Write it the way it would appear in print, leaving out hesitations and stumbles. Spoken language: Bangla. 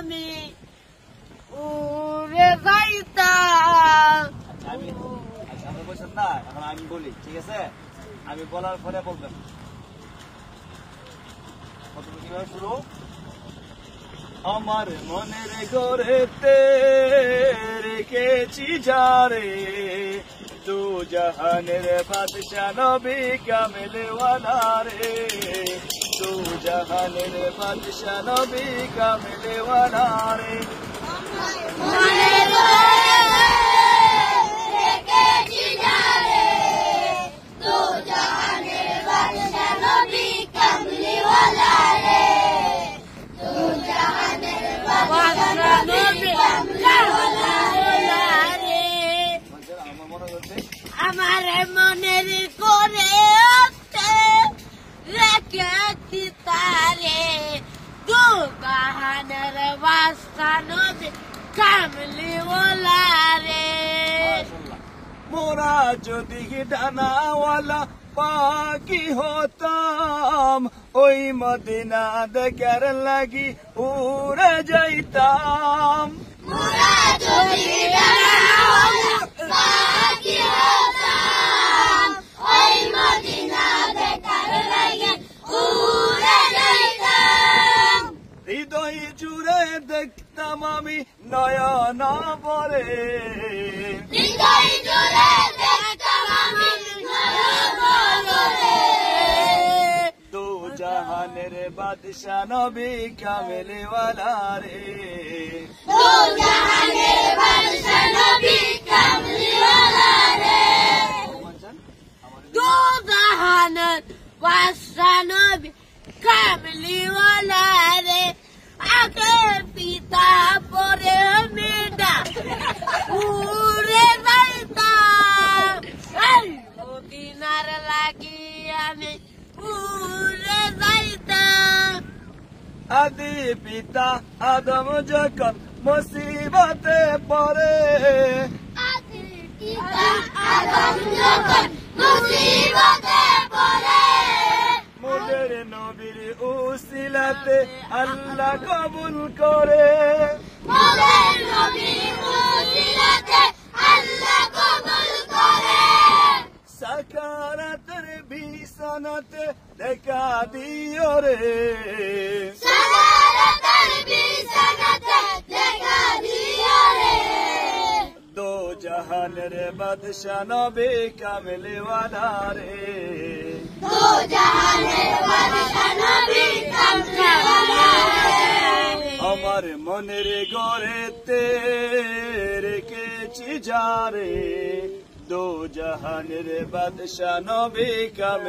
আমি উড়ে যাইতাম। আমি বলছেন না, এখন আমি বলি, ঠিক আছে? আমি বলার পরে বলবেন। কিভাবে শুরু? আমার মনের ঘরেতে রেখেছি যারে, দু জাহানের বাদশা নবী কামেলওয়ালা রে, দু জাহানের বাদশা নবী কামেলওয়ালা রে। আমার মনের করে রেখেছি তারে, দু জাহানের বাদশা নবী কামলিওয়ালা রে। মোরা যদি ডানাওয়ালা পাখি হতাম, ওই মদিনা দেখার লাগি উড়ে যাইতাম। মোরা যদি ডানাওয়ালা পাখি হতাম, ওই মদিনা দেখার লাগি উড়ে যাইতাম। হৃদয় জুড়ে দেখতাম আমি নয়ন ভরে, হৃদয় জুড়ে দেখতাম আমি নয়ন ভরে। দু জাহানের বাদশা নবী কামেলওয়ালা রে, দু জাহানের বাদশা নবী কামলিওয়ালা রে। দু জাহানের বাদশা নবী কামলিওয়ালা রে। আগে পিতা পরে মেয়েটা উড়ে যাইতাম, মদিনার লাগি আমি উড়ে যাইতাম। আদি পিতা আদম যখন মুসিবতে পড়ে, আদি পিতা আদম যখন মুসিবতে পড়ে, মোদের নবীর উসিলাতে আল্লাহ কবুল করে, মোদের নবীর উসিলাতে আল্লাহ কবুল করে। সাকারাতের বিছানাতে দেখা দিও রে, সাকারাতের বিছানাতে দেখা দিও রে। দু জাহানের বাদশা নবী কামেলওয়ালা রে, দু জাহানের বাদশা নবী কামলিওয়ালা রে। আমার মনের ঘরেতে রেখেছি যারে, দু জাহানের বাদশা নবী কামেল।